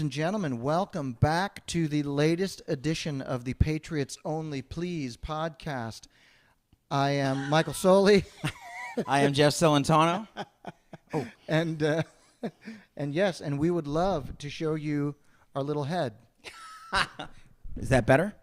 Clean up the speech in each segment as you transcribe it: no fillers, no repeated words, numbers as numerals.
and gentlemen, welcome back to the latest edition of the Patriots Only Please podcast. I am Michael Soley. I am Jeff Celentano. And yes, and we would love to show you our little head. Is that better?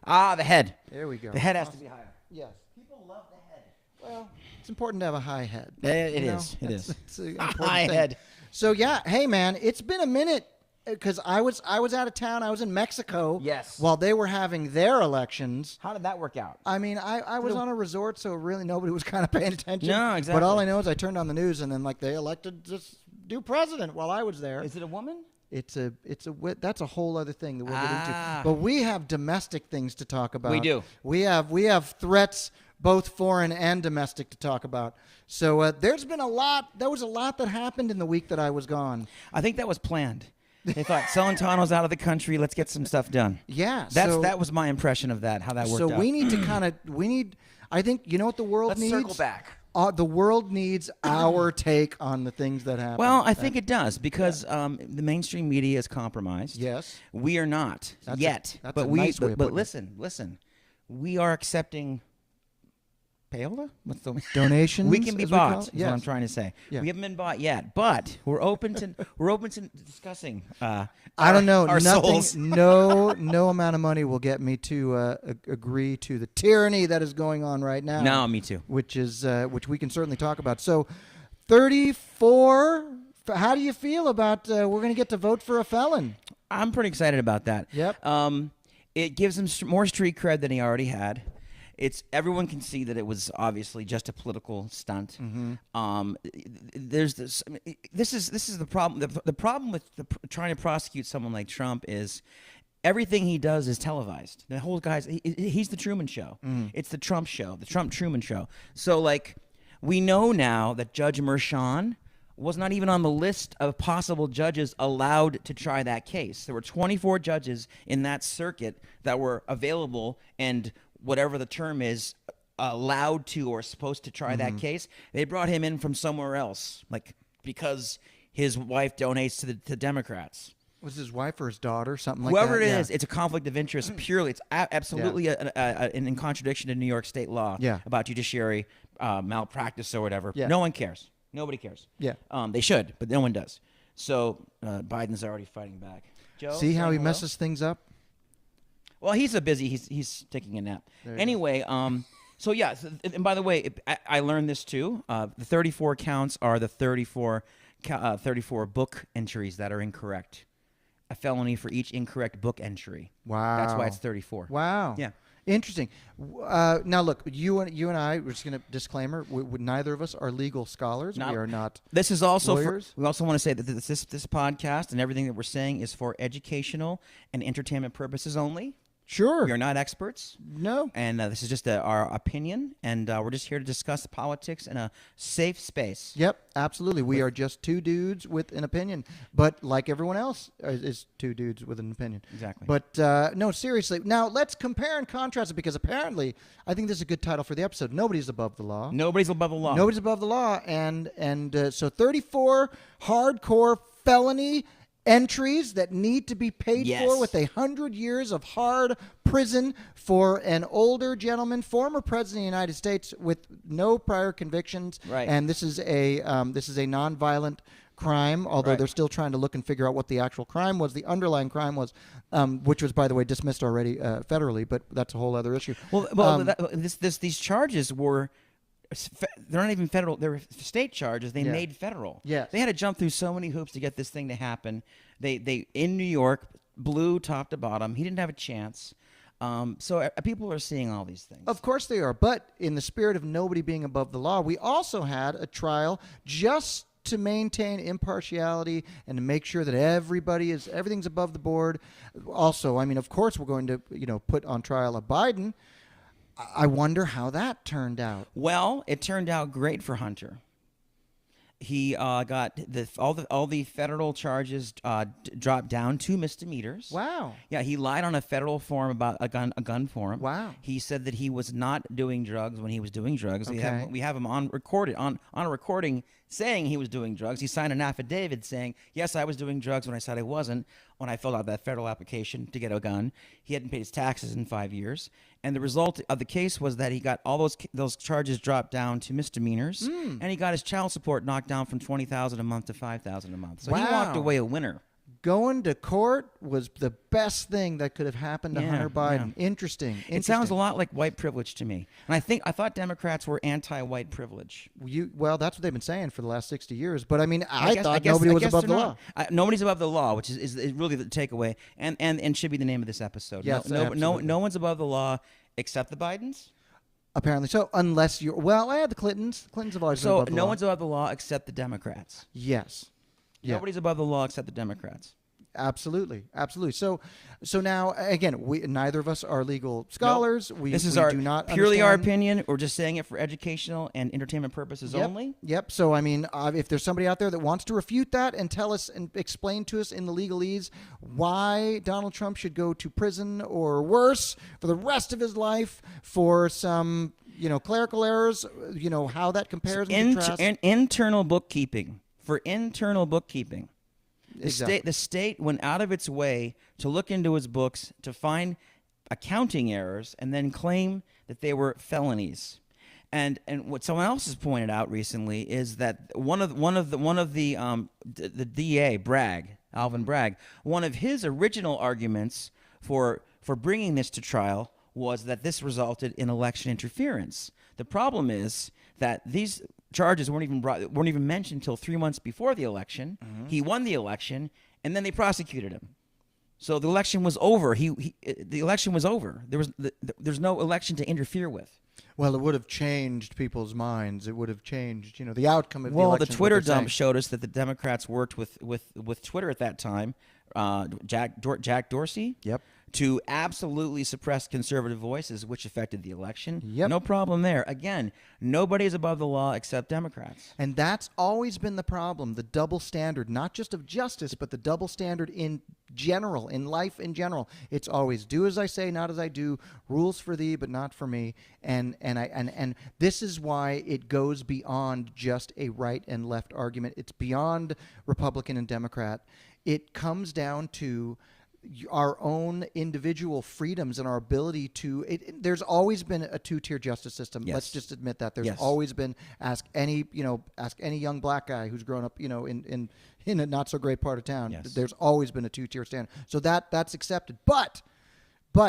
The head. There we go. The head has to be higher. Yes. People love the head. Well, it's important to have a high head. It is. It's an important High thing. head. So yeah, hey man, it's been a minute because I was out of town. I was in Mexico. Yes. While they were having their elections. How did that work out? I mean, I was on a resort, so really nobody was kind of paying attention. No, exactly. But all I know is I turned on the news, and then they elected this new president while I was there. Is it a woman? That's a whole other thing that we'll get Ah. into. But we have domestic things to talk about. We do. We have threats, both foreign and domestic, to talk about. So there's been a lot. There was a lot that happened in the week that I was gone. I think that was planned. They thought Celentano's out of the country. Let's get some stuff done. Yeah. That was my impression of that. How that worked out. So we need to I think you know what the world Let's needs. circle back. The world needs our take on the things that happen. Well, I think it does because the mainstream media is compromised. Yes. We are not That's yet. a but nice way of but putting it. listen. We are accepting payola? What's the Donations. We can be as we call bought. it? Is what I'm trying to say. Yeah. We haven't been bought yet, but we're open to discussing. I don't know. Our Nothing. souls. No amount of money will get me to agree to the tyranny that is going on right now. No, me too. Which we can certainly talk about. So, 34. How do you feel about we're going to get to vote for a felon? I'm pretty excited about that. Yep. It gives him more street cred than he already had. Everyone can see that it was obviously just a political stunt. Mm-hmm. There's this. This is the problem. The problem with trying to prosecute someone like Trump is everything he does is televised. The whole he's the Truman Show. It's the Trump Show, the Trump-Truman Show. So we know now that Judge Merchan was not even on the list of possible judges allowed to try that case. There were 24 judges in that circuit that were available and whatever the term is, allowed to or supposed to try that case. They brought him in from somewhere else, because his wife donates to the Democrats. Was his wife or his daughter, something like Whoever that? it is, it's a conflict of interest purely. It's absolutely in contradiction to New York state law about judiciary malpractice or whatever. Yeah. No one cares. Nobody cares. Yeah. They should, but no one does. So Biden's already fighting back. Joe, See how he hello? messes things up? Well, he's so busy. He's taking a nap. Anyway, so yeah. And by the way, I learned this too. The 34 counts are the 34 book entries that are incorrect. A felony for each incorrect book entry. Wow. That's why it's 34. Wow. Yeah. Interesting. Now, look, you and I, we're just going to disclaimer, neither of us are legal scholars. We are not This is also lawyers. we also want to say that this podcast and everything that we're saying is for educational and entertainment purposes only. Sure. We are not experts. No. And this is just our opinion, and we're just here to discuss politics in a safe space. Yep, absolutely. We are just two dudes with an opinion, but like everyone else is two dudes with an opinion. Exactly. But no, seriously. Now let's compare and contrast it because apparently, I think this is a good title for the episode. Nobody's above the law. Nobody's above the law. Nobody's above the law, and so 34 hardcore felony entries that need to be paid for with 100 years of hard prison for an older gentleman, former president of the United States with no prior convictions. Right. And this is a nonviolent crime, although they're still trying to look and figure out what the actual crime was, the underlying crime was, which was, by the way, dismissed already federally, but that's a whole other issue. Well, these charges were. They're not even federal. They're state charges. They made federal. Yes. They had to jump through so many hoops to get this thing to happen. They in New York, blue top to bottom. He didn't have a chance. So people are seeing all these things. Of course they are. But in the spirit of nobody being above the law, we also had a trial just to maintain impartiality and to make sure that everything's above the board. Also, I mean, of course, we're going to put on trial a Biden. I wonder how that turned out. Well, it turned out great for Hunter. He got all the federal charges dropped down to misdemeanors. Wow. Yeah, he lied on a federal form about a gun form. Wow. He said that he was not doing drugs when he was doing drugs. Okay. We have him on a recording saying he was doing drugs. He signed an affidavit saying, yes, I was doing drugs when I said I wasn't, when I filled out that federal application to get a gun. He hadn't paid his taxes in 5 years. And the result of the case was that he got all those charges dropped down to misdemeanors, and he got his child support knocked down from $20,000 a month to $5,000 a month. So he walked Wow. away a winner. Going to court was the best thing that could have happened to Yeah, Hunter Biden. yeah. Interesting. It sounds a lot like white privilege to me. And I thought Democrats were anti-white privilege. Well, that's what they've been saying for the last 60 years. But I mean, I guess- thought guess- nobody I was guess above the they're law. not. Nobody's above the law, which is really the takeaway, and should be the name of this episode. Yes, no absolutely. one's above the law except the Bidens. Apparently so, unless you're... Well, I had the Clintons. Clintons have always been So above the no law. one's above the law except the Democrats. Yes. Yeah. Nobody's above the law except the Democrats. Absolutely. Absolutely. So now, again, neither of us are legal scholars. Nope. We, This is we our do not purely our understand. opinion. We're just saying it for educational and entertainment purposes Yep. only. Yep. So, I mean, if there's somebody out there that wants to refute that and tell us and explain to us in the legalese why Donald Trump should go to prison or worse for the rest of his life for some, clerical errors, how that compares and contrasts. Internal bookkeeping. For internal bookkeeping. Exactly. The state went out of its way to look into his books to find accounting errors and then claim that they were felonies. And what someone else has pointed out recently is that one of the DA Alvin Bragg, one of his original arguments for bringing this to trial was that this resulted in election interference. The problem is that these charges weren't even mentioned until 3 months before the election. Mm-hmm. He won the election, and then they prosecuted him. So the election was over. The election was over. There's no election to interfere with. Well, it would have changed people's minds. It would have changed, the outcome of the Well, election. the is what Twitter they're saying. dump showed us that the Democrats worked with Twitter at that time, Jack Dorsey. Yep. To absolutely suppress conservative voices, which affected the election. Yep. No problem there. Again, nobody is above the law except Democrats. And that's always been the problem, the double standard, not just of justice, but the double standard in general, in life in general. It's always do as I say, not as I do, rules for thee, but not for me. And this is why it goes beyond just a right and left argument. It's beyond Republican and Democrat. It comes down to our own individual freedoms and our ability to there's always been a two-tier justice system. Yes. Let's just admit that. There's Yes. always been ask any young black guy who's grown up in a not so great part of town. Yes. There's always been a two-tier standard. So that's accepted. But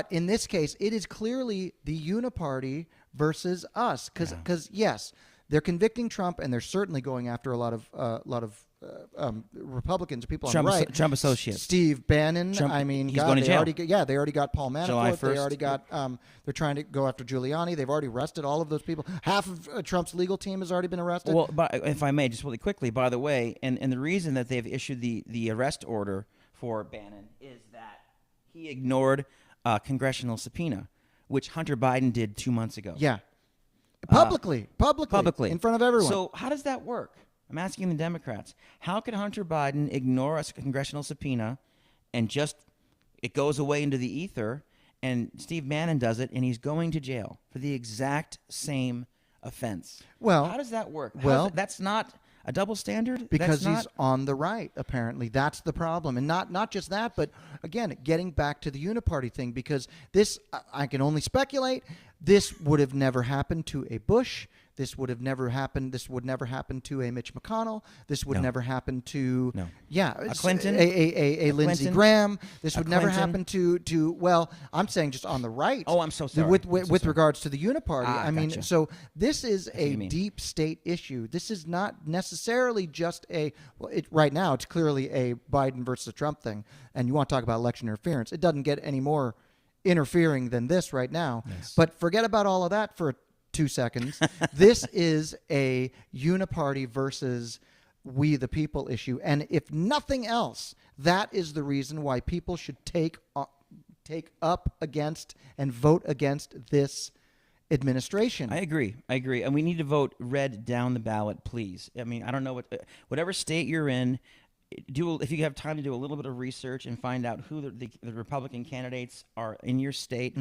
in this case, it is clearly the uniparty versus us because yes, they're convicting Trump and they're certainly going after a lot of Republicans, people on the right. Trump associates. Steve Bannon. Trump- I mean, he's God, going to they jail. they already got Paul July Manafort. They 1st. already got. They're trying to go after Giuliani. They've already arrested all of those people. Half of Trump's legal team has already been arrested. Well, but if I may, just really quickly, by the way, and the reason that they've issued the arrest order for Bannon is that he ignored a congressional subpoena, which Hunter Biden did 2 months ago. yeah, publicly, in front of everyone. So how does that work? I'm asking the Democrats. How can Hunter Biden ignore a congressional subpoena and just it goes away into the ether, and Steve Bannon does it, and he's going to jail for the exact same offense? Well, how does that work? well, That's not a double standard? because That's he's not- on the right, apparently. That's the problem. And not just that, but again, getting back to the uniparty thing, because this, I can only speculate, this would have never happened to a Bush. This would have never happened. This would never happen to a Mitch McConnell. This would No. never happen to No. a Clinton? a Lindsey Clinton? Graham. This A would never Clinton? happen to well, I'm saying just on the right. Oh, I'm so sorry. With I'm so with sorry. regards to the uniparty, Ah, I mean, gotcha. so this is what a you mean. deep state issue. This is not necessarily just right now it's clearly a Biden versus Trump thing. And you want to talk about election interference. It doesn't get any more interfering than this right now. Yes. But forget about all of that for 2 seconds. This is a uniparty versus we the people issue. And if nothing else, that is the reason why people should take up against and vote against this administration. I agree, and we need to vote red down the ballot, please. I mean, I don't know whatever state you're in. If you have time to do a little bit of research and find out who the Republican candidates are in your state.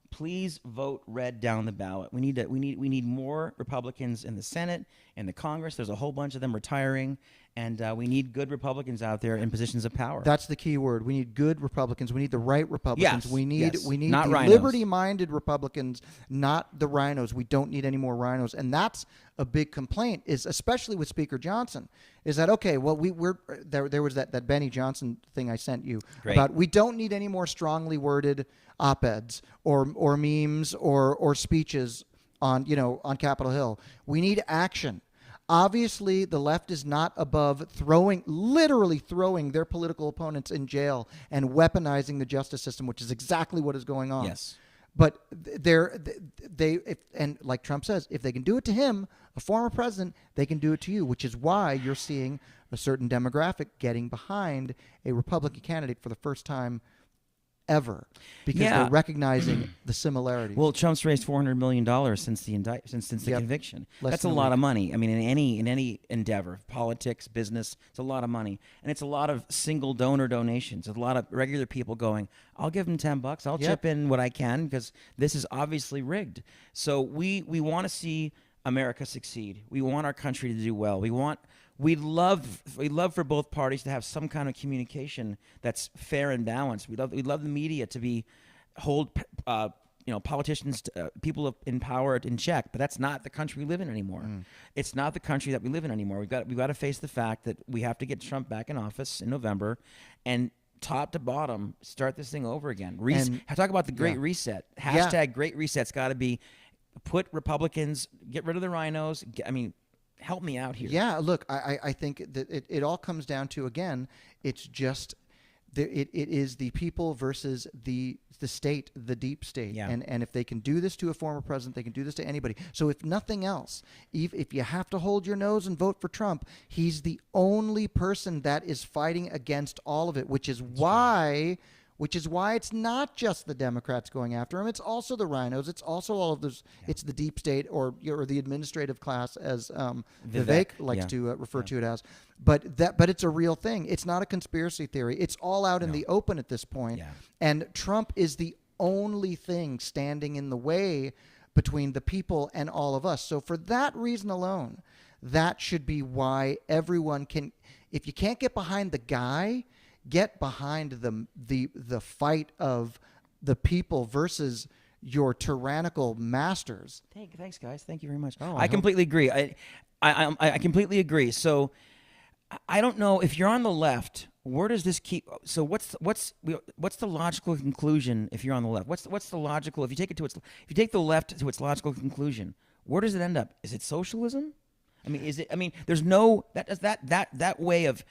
Please vote red down the ballot. We need more Republicans in the Senate and the Congress. There's a whole bunch of them retiring, and we need good Republicans out there in positions of power. That's the key word. We need good Republicans. We need the right Republicans. Yes, we need not the rhinos. liberty-minded Republicans, not the rhinos. We don't need any more rhinos, and that's a big complaint. Is especially with Speaker Johnson. Is that okay? Well, we're there was that Benny Johnson thing I sent you about. We don't need any more strongly worded op-eds or memes or speeches on Capitol Hill. We need action. Obviously, the left is not above literally throwing their political opponents in jail and weaponizing the justice system, which is exactly what is going on. Yes. But and like Trump says, if they can do it to him, a former president, they can do it to you, which is why you're seeing a certain demographic getting behind a Republican candidate for the first time ever, because they're recognizing the similarities. Well, Trump's raised $400 million since the conviction. That's a lot of money. I mean, in any endeavor, politics, business, it's a lot of money, and it's a lot of single donor donations. It's a lot of regular people going, "I'll give them $10. I'll chip in what I can because this is obviously rigged." So we want to see America succeed. We want our country to do well. We'd love for both parties to have some kind of communication that's fair and balanced. We'd love the media to hold politicians, people in power in check. But that's not the country we live in anymore. It's not the country that we live in anymore. We've got to face the fact that we have to get Trump back in office in November, and top to bottom, start this thing over again. Talk about the Great Reset. Hashtag Great Reset's got to be put Republicans, get rid of the rhinos. Help me out here. Yeah, look, I think that it all comes down to, again, it's just it is the people versus the state, the deep state. Yeah. And if they can do this to a former president, they can do this to anybody. So if nothing else, if you have to hold your nose and vote for Trump, he's the only person that is fighting against all of it, which is why it's not just the Democrats going after him. It's also the rhinos. It's also all of those. Yeah. It's the deep state or the administrative class, as Vivek likes to refer to it as. But it's a real thing. It's not a conspiracy theory. It's all out in the open at this point. Yeah. And Trump is the only thing standing in the way between the people and all of us. So for that reason alone, that should be why everyone can. If you can't get behind the guy, get behind the fight of the people versus your tyrannical masters. Thanks, guys. Thank you very much. I completely agree. I completely agree. So I don't know if you're on the left. Where does this keep? So what's the logical conclusion if you're on the left? What's the logical if you take the left to its logical conclusion? Where does it end up? Is it socialism? There's no that way of.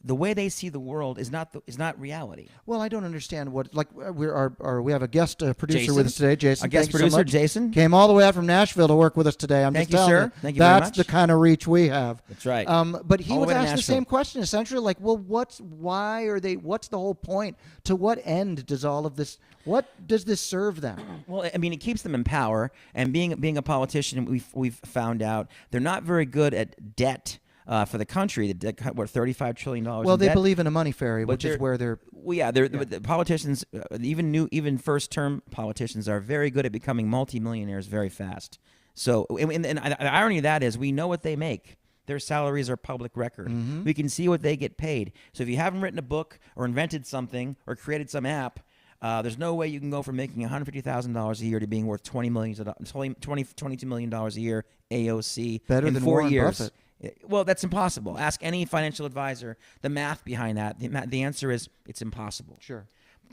The way they see the world is not reality. Well, I don't understand what we have a guest producer Jason, with us today, Jason. Our guest producer, Jason, came all the way out from Nashville to work with us today. Thank you, sir. Thank you very much. That's the kind of reach we have. That's right. But he was asked the same question, essentially, like, well, what's the whole point? To what end does all of this? What does this serve them? Well, it keeps them in power, and being a politician, we've found out they're not very good at debt. For the country, $35 trillion. Well, they believe in a money fairy, which is where they're. Well, yeah, the politicians, even first-term politicians, are very good at becoming multimillionaires very fast. So, and the irony of that is, we know what they make. Their salaries are public record. Mm-hmm. We can see what they get paid. So, if you haven't written a book or invented something or created some app, there's no way you can go from making $150,000 a year to being worth $22 million a year AOC better than 4 Warren years. Buffett. Well, that's impossible. Ask any financial advisor the math behind that. The answer is it's impossible. Sure.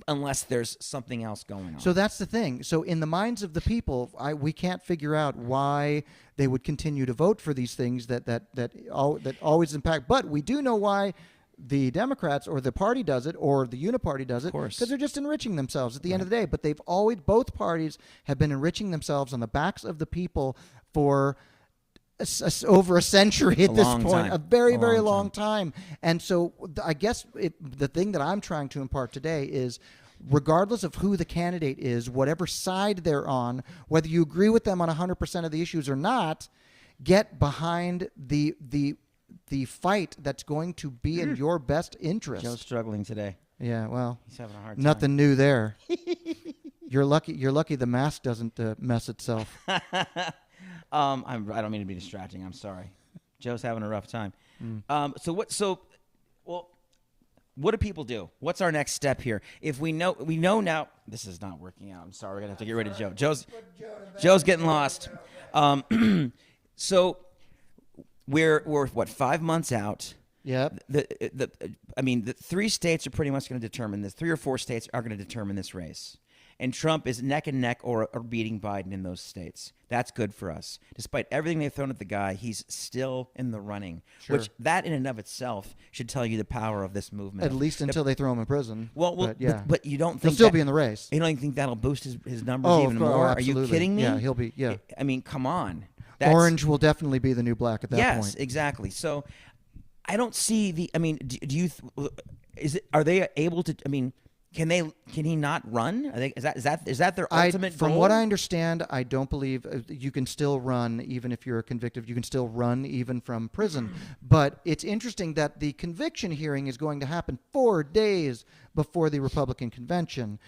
Unless there's something else going on. So that's the thing. So in the minds of the people, we can't figure out why they would continue to vote for these things that always impact. But we do know why the Democrats or the party does it or the uniparty does it, because they're just enriching themselves at the end of the day. But both parties have been enriching themselves on the backs of the people for over a century at this point, a very, very long time. And so I guess the thing that I'm trying to impart today is regardless of who the candidate is, whatever side they're on, whether you agree with them on 100% of the issues or not, get behind the fight that's going to be in your best interest. Joe's struggling today. Yeah, well, He's having a hard time. nothing new there. You're lucky the mask doesn't mess itself. I don't mean to be distracting. I'm sorry. Joe's having a rough time. What do people do? What's our next step here? If we know now, this is not working out. I'm sorry. We're gonna have to get rid of Joe. Joe's getting lost. So we're what, 5 months out? Yep. The 3 states are pretty much going to determine this. 3 or 4 states are going to determine this race. And Trump is neck and neck or beating Biden in those states. That's good for us. Despite everything they've thrown at the guy, he's still in the running. Sure. Which that in and of itself should tell you the power of this movement. At least until they throw him in prison. But you don't think he'll still be in the race. You don't think that'll boost his numbers even more? Oh, Are you kidding me? Yeah, he'll be. Yeah. I mean, come on. Orange will definitely be the new black at that point. Yes, exactly. So I don't see the. I mean, are they able to? I mean, can he not run? Is that their ultimate goal? From what I understand, I don't believe you can still run even if you're convicted. You can still run even from prison. But it's interesting that the conviction hearing is going to happen 4 days before the Republican convention.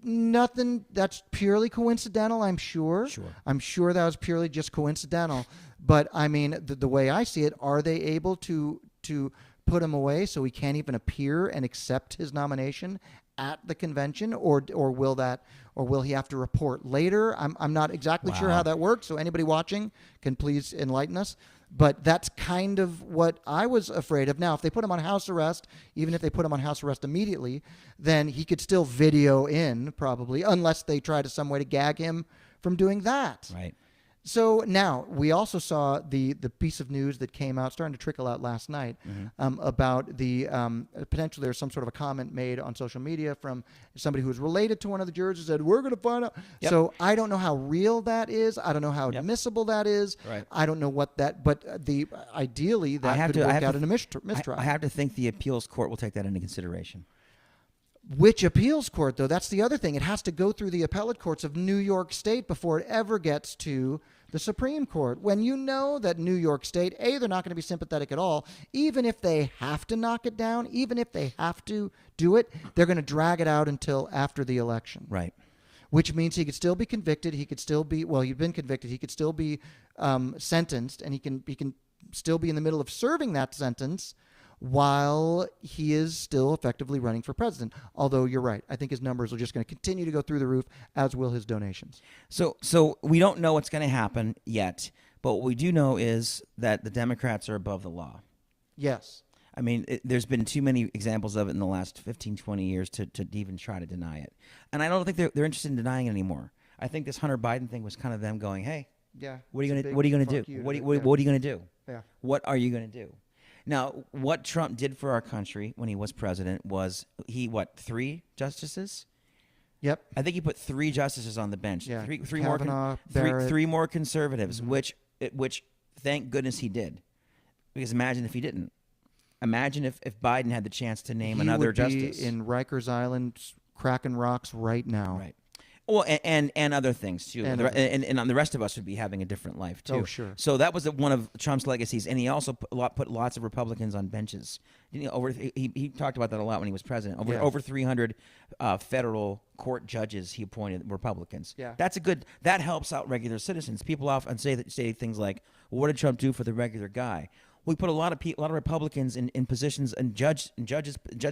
Nothing that's purely coincidental, I'm sure. I'm sure that was purely just coincidental. But I mean, the way I see it, are they able to put him away so he can't even appear and accept his nomination at the convention, or will he have to report later? I'm not exactly sure how that works. So anybody watching can please enlighten us. But that's kind of what I was afraid of. Now, if they put him on house arrest, even if they put him on house arrest immediately, then he could still video in probably, unless they try to some way to gag him from doing that. Right. So now we also saw the piece of news that came out, starting to trickle out last night, about the potential. There's some sort of a comment made on social media from somebody who was related to one of the jurors who said, "We're going to find out." Yep. So I don't know how real that is. I don't know how admissible that is. Right. I don't know what that. But ideally that could work out in a mistrial. I have to think the appeals court will take that into consideration. Which appeals court, though? That's the other thing. It has to go through the appellate courts of New York State before it ever gets to the Supreme Court. When you know that New York State, they're not going to be sympathetic at all. Even if they have to knock it down, even if they have to do it, they're going to drag it out until after the election. Right. Which means he could still be convicted. He could still be, he'd been convicted. He could still be sentenced, and he can still be in the middle of serving that sentence while he is still effectively running for president. Although you're right. I think his numbers are just going to continue to go through the roof, as will his donations. So we don't know what's going to happen yet, but what we do know is that the Democrats are above the law. Yes. I mean, there's been too many examples of it in the last 15, 20 years to even try to deny it. And I don't think they're interested in denying it anymore. I think this Hunter Biden thing was kind of them going, hey, what are you going to do? What are you going to do? Yeah. What are you going to do? Now, what Trump did for our country when he was president was 3 justices? Yep. I think he put 3 justices on the bench. Yeah. Three more conservatives, which thank goodness he did. Because imagine if he didn't. Imagine if Biden had the chance to name another justice. He would be in Rikers Island cracking rocks right now. Right. Well, and other things too, and the rest of us would be having a different life too. Oh, sure. So that was one of Trump's legacies, and he also put lots of Republicans on benches. He talked about that a lot when he was president. Over 300 federal court judges he appointed Republicans. Yeah. That helps out regular citizens. People often say things like, well, "What did Trump do for the regular guy?" We put a lot of Republicans in positions and judge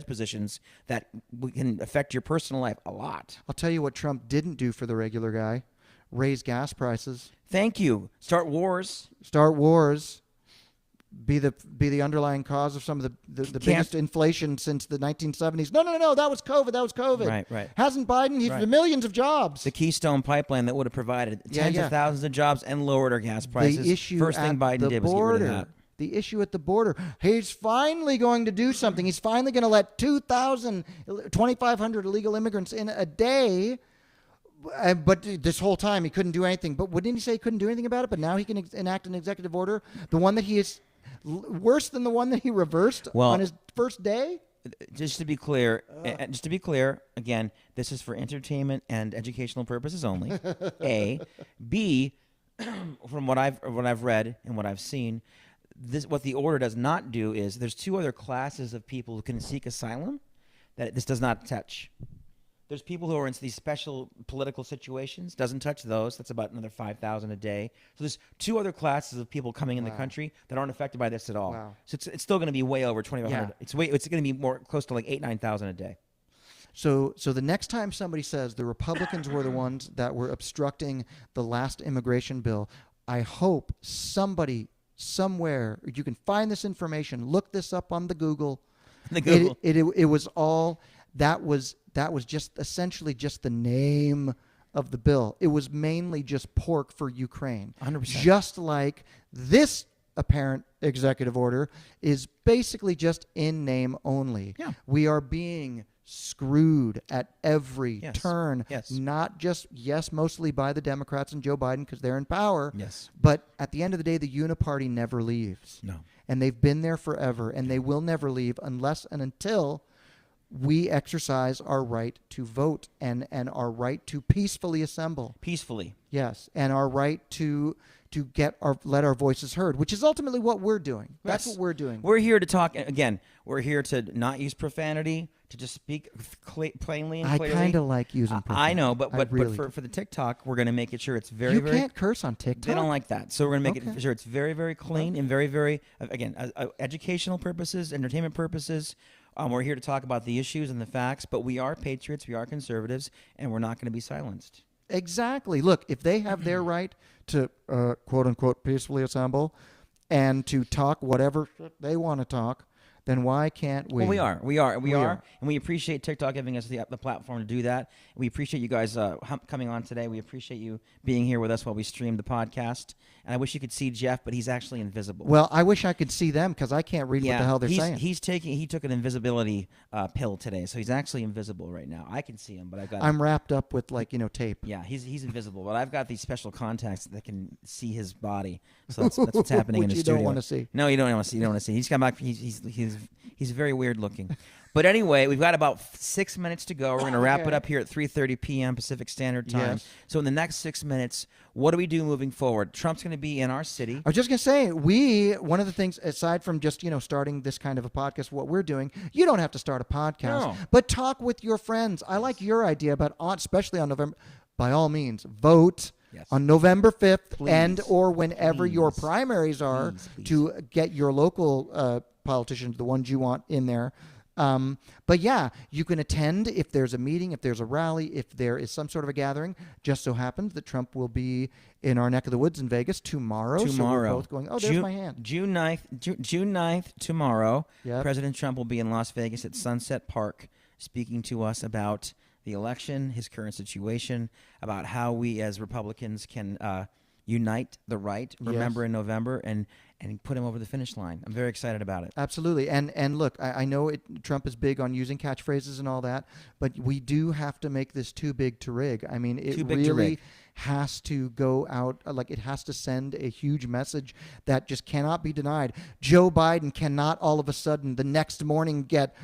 positions that can affect your personal life a lot. I'll tell you what Trump didn't do for the regular guy: raise gas prices. Thank you. Start wars. Be the underlying cause of some of the biggest inflation since the 1970s. No. That was COVID. Right. Hasn't Biden? He's for millions of jobs. The Keystone Pipeline that would have provided tens of thousands of jobs and lowered our gas prices. The issue First thing Biden did was get rid of that. The issue at the border. He's finally going to do something. He's finally going to let 2,500 illegal immigrants in a day. But this whole time he couldn't do anything. But didn't he say he couldn't do anything about it? But now he can enact an executive order. The one that he is worse than the one that he reversed on his first day. just to be clear, again, this is for entertainment and educational purposes only. A, B, from what I've read and what I've seen, what the order does not do is there's two other classes of people who can seek asylum that this does not touch. There's people who are in these special political situations, doesn't touch those. That's about another 5,000 a day. So there's two other classes of people coming in the country that aren't affected by this at all. Wow. So it's still going to be way over 2,500. Yeah. It's going to be more close to like 9,000 a day. So the next time somebody says the Republicans were the ones that were obstructing the last immigration bill, I hope somebody somewhere, you can find this information, look this up on the Google. It was all that was just essentially just the name of the bill. It was mainly just pork for Ukraine. 100%. Just like this apparent executive order is basically just in name only. Yeah. We are being screwed at every turn. Yes. Not just, mostly by the Democrats and Joe Biden because they're in power. Yes. But at the end of the day, the uniparty never leaves. No. And they've been there forever, and they will never leave unless and until we exercise our right to vote and our right to peacefully assemble. Peacefully. Yes, and our right to let our voices heard, which is ultimately what we're doing. That's what we're doing. We're here to talk again. We're here to not use profanity, to just speak plainly and clearly. I kind of like using profanity. I know, but really for the TikTok, we're going to make it sure it's very, you very. can't curse on TikTok. They don't like that, so we're going to make it sure it's very, very clean and very, very again educational purposes, entertainment purposes. We're here to talk about the issues and the facts, but we are patriots, we are conservatives, and we're not going to be silenced. Exactly. Look, if they have their right to quote unquote peacefully assemble and to talk whatever they want to talk, then why can't we? Well, we are, and we appreciate TikTok giving us the platform to do that. We appreciate you guys coming on today. We appreciate you being here with us while we stream the podcast. And I wish you could see Jeff, but he's actually invisible. Well, I wish I could see them because I can't read what the hell they're saying. He took an invisibility pill today, so he's actually invisible right now. I can see him, but I'm wrapped up with tape. Yeah, he's invisible, but I've got these special contacts that can see his body. So that's what's happening in the studio. You don't want to see. No, you don't want to see. You don't want to see. He's come back. He's very weird looking. But anyway, we've got about 6 minutes to go. We're going to wrap it up here at 3:30 p.m. Pacific Standard Time. Yes. So in the next 6 minutes, what do we do moving forward? Trump's going to be in our city. I was just going to say, one of the things, aside from just, starting this kind of a podcast, what we're doing, you don't have to start a podcast, but talk with your friends. I like your idea about, especially on November, by all means, vote. Yes. On November 5th and or whenever your primaries are to get your local politicians, the ones you want in there. But yeah, you can attend if there's a meeting, if there's a rally, if there is some sort of a gathering. Just so happens that Trump will be in our neck of the woods in Vegas tomorrow. So we're both going, there's my hand. June 9th, tomorrow, yep. President Trump will be in Las Vegas at Sunset Park speaking to us about the election, his current situation, about how we as Republicans can unite the right, remember in November, and put him over the finish line. I'm very excited about it. Absolutely. And look, I know Trump is big on using catchphrases and all that, but we do have to make this too big to rig. I mean, it really has to go out, it has to send a huge message that just cannot be denied. Joe Biden cannot all of a sudden the next morning get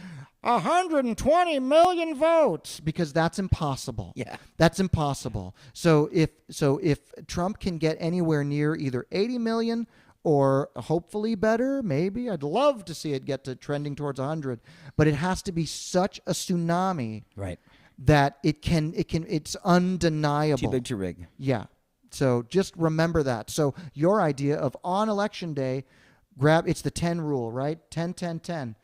120 million votes, because that's impossible. Yeah. That's impossible. So if Trump can get anywhere near either 80 million or hopefully better, maybe, I'd love to see it get to trending towards 100, but it has to be such a tsunami, right, that it's undeniable. Too big to rig. Yeah. So just remember that. So your idea of on election day, it's the 10 rule, right? 10, 10, 10.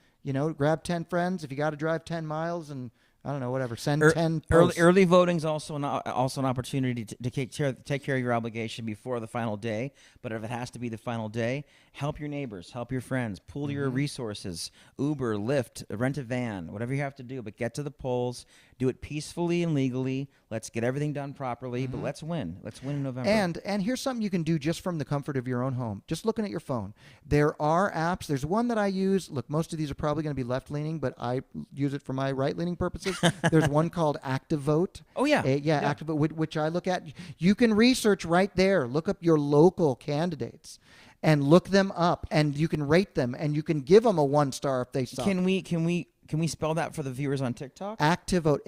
Grab 10 friends. If you got to drive 10 miles and, I don't know, whatever, send 10 posts. Early voting is also an opportunity to take care of your obligation before the final day. But if it has to be the final day, help your neighbors, help your friends, pool your resources, Uber, Lyft, rent a van, whatever you have to do. But get to the polls, do it peacefully and legally. Let's get everything done properly, but let's win. Let's win in November. And here's something you can do just from the comfort of your own home, just looking at your phone. There are apps. There's one that I use. Look, most of these are probably going to be left-leaning, but I use it for my right-leaning purposes. There's one called ActiveVote. Oh, yeah. ActiveVote, which I look at. You can research right there. Look up your local candidates and look them up, and you can rate them, and you can give them a 1 star if they suck. Can we Can we spell that for the viewers on TikTok? ActiveVote.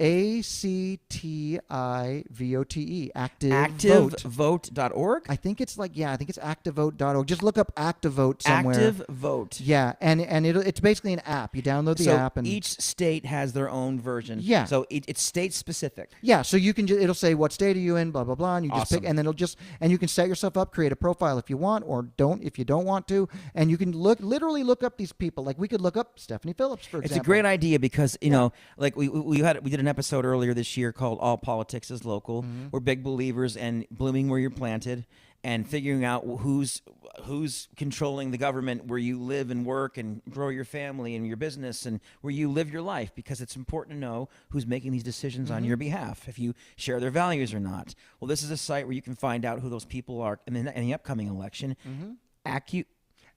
ActiVote. ActiveVote.org? I think it's activevote.org. Just look up ActiveVote somewhere. ActiveVote. Yeah, and it's basically an app. You download the app, and each state has their own version. Yeah. So it's state specific. Yeah, so you can it'll say what state are you in, blah blah blah, and you just pick, and then and you can set yourself up, create a profile if you want, or don't if you don't want to, and you can literally look up these people. Like we could look up Stephanie Phillips, for example. It's a great idea because you know, like we did an episode earlier this year called "All Politics is Local." Mm-hmm. We're big believers in blooming where you're planted and figuring out who's controlling the government where you live and work and grow your family and your business and where you live your life, because it's important to know who's making these decisions on your behalf, if you share their values or not. Well, this is a site where you can find out who those people are in the upcoming election.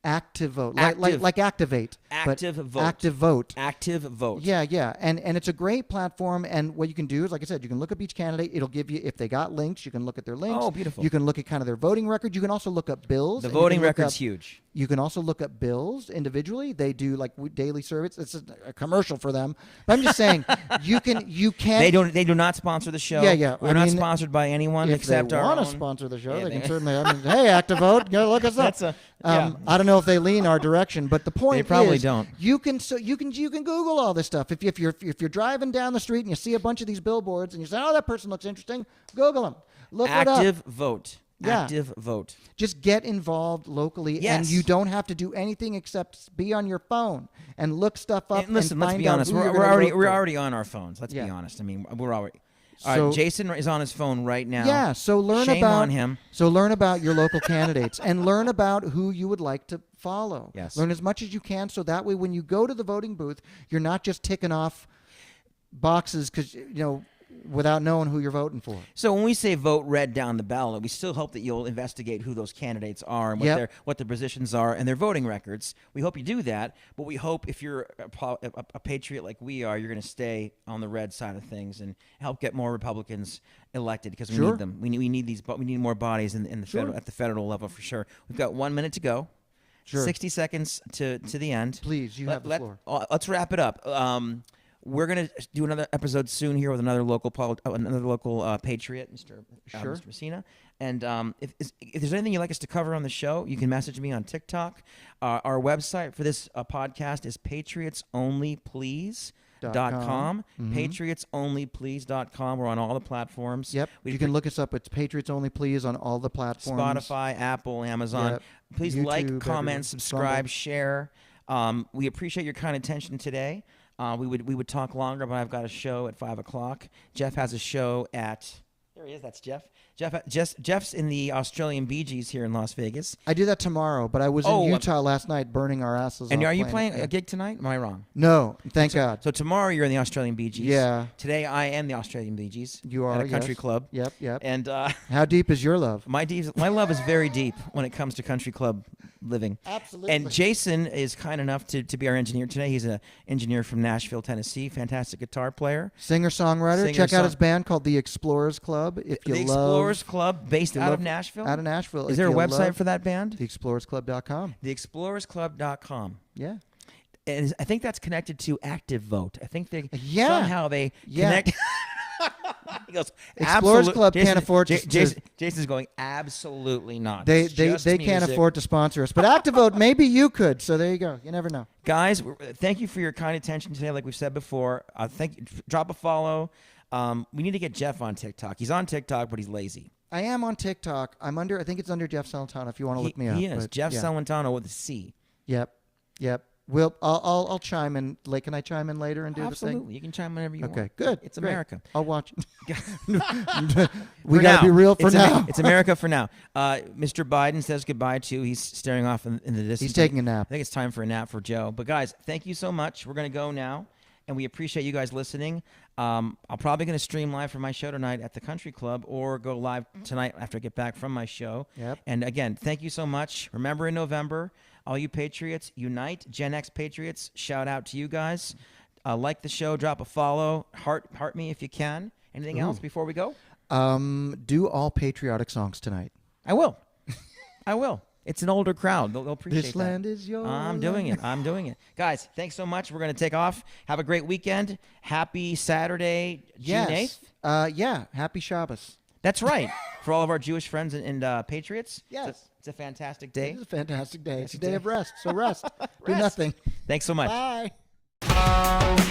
ActiveVote, like Activate. ActiveVote. ActiveVote. Yeah, and it's a great platform. And what you can do is, like I said, you can look up each candidate. It'll give you, if they got links, you can look at their links. Oh, beautiful. You can look at kind of their voting record. You can also look up bills. The voting record's huge. You can also look up bills individually. They do like daily surveys. It's a commercial for them. But I'm just saying, you can. They do not sponsor the show. Yeah. We're not sponsored by anyone except our own. If they want to sponsor the show, they can certainly. I mean, hey, ActiveVote, look us up. I don't know if they lean our direction, but the point they probably is, don't. You can Google all this stuff. If you're driving down the street and you see a bunch of these billboards and you say, oh, that person looks interesting, Google them. Look it up. ActiveVote. Yeah. ActiveVote. Just get involved locally, and you don't have to do anything except be on your phone and look stuff up. And listen, and let's find be honest. out who We're already on our phones. Let's be honest. I mean, we're already. All right, Jason is on his phone right now. Yeah, so Shame on him. So learn about your local candidates and learn about who you would like to follow. Yes. Learn as much as you can, so that way when you go to the voting booth, you're not just ticking off boxes because without knowing who you're voting for. So when we say vote red down the ballot, we still hope that you'll investigate who those candidates are and what their positions are and their voting records. We hope you do that, but we hope if you're a patriot like we are, you're going to stay on the red side of things and help get more Republicans elected, because we need them. We need more bodies in the at the federal level for sure. We've got 1 minute to go. 60 seconds to the end. Please, you have the floor. Let's wrap it up. We're gonna do another episode soon here with another local patriot, Mr. Messina. And if there's anything you'd like us to cover on the show, you can message me on TikTok. Our website for this podcast is patriotsonlyplease.com. Patriotsonlyplease.com. We're on all the platforms. Yep. You can look us up. It's Patriots Only Please on all the platforms. Spotify, Apple, Amazon. Yep. Please YouTube, like, comment, everything. subscribe, share. We appreciate your kind attention today. We would talk longer, but I've got a show at 5:00. Jeff has a show at. There he is. That's Jeff. Jeff's in the Australian Bee Gees here in Las Vegas. I do that tomorrow, but I was in Utah last night burning our asses and off. And are you playing a gig tonight? Am I wrong? No, thank God. So tomorrow you're in the Australian Bee Gees. Yeah. Today I am the Australian Bee Gees. You are at a country club. Yep. And how deep is your love? My love is very deep when it comes to country club living. Absolutely. And Jason is kind enough to be our engineer today. He's an engineer from Nashville, Tennessee. Fantastic guitar player. Singer-songwriter. Check out his band called The Explorers Club. The Explorers Club, based out of Nashville? Out of Nashville. Is there a website for that band? TheExplorersClub.com. TheExplorersClub.com. Yeah. And I think that's connected to ActiveVote. I think somehow they connect. He goes, Explorers Club can't afford to. Jason's going, absolutely not. They can't afford to sponsor us. But ActiveVote, maybe you could. So there you go. You never know. Guys, thank you for your kind attention today. Like we've said before, drop a follow. We need to get Jeff on TikTok. He's on TikTok, but he's lazy. I am on TikTok. I think it's under Jeff Celentano if you want to look me up. He is. Jeff Celentano with a C. Yep. I'll chime in. Can I chime in later and do the thing? Absolutely. You can chime in whenever you want. Okay, good. It's America. I'll watch. We got to be real for now. It's America for now. Mr. Biden says goodbye to. He's staring off in the distance. He's taking a nap. I think it's time for a nap for Joe. But guys, thank you so much. We're going to go now, and we appreciate you guys listening. I'm probably going to stream live from my show tonight at the Country Club, or go live tonight after I get back from my show. Yep. And again, thank you so much. Remember, in November, all you Patriots, unite. Gen X Patriots, shout out to you guys. Like the show, drop a follow, heart me if you can. Anything else before we go? Do all patriotic songs tonight. I will. It's an older crowd. They'll appreciate This that. land is yours. I'm doing it. I'm doing it. Guys, thanks so much. We're going to take off. Have a great weekend. Happy Saturday, June 8th. Yeah. Happy Shabbos. That's right. For all of our Jewish friends and patriots. Yes. It's a fantastic day. It's a fantastic day. It's a day of rest. So rest. Do nothing. Thanks so much. Bye.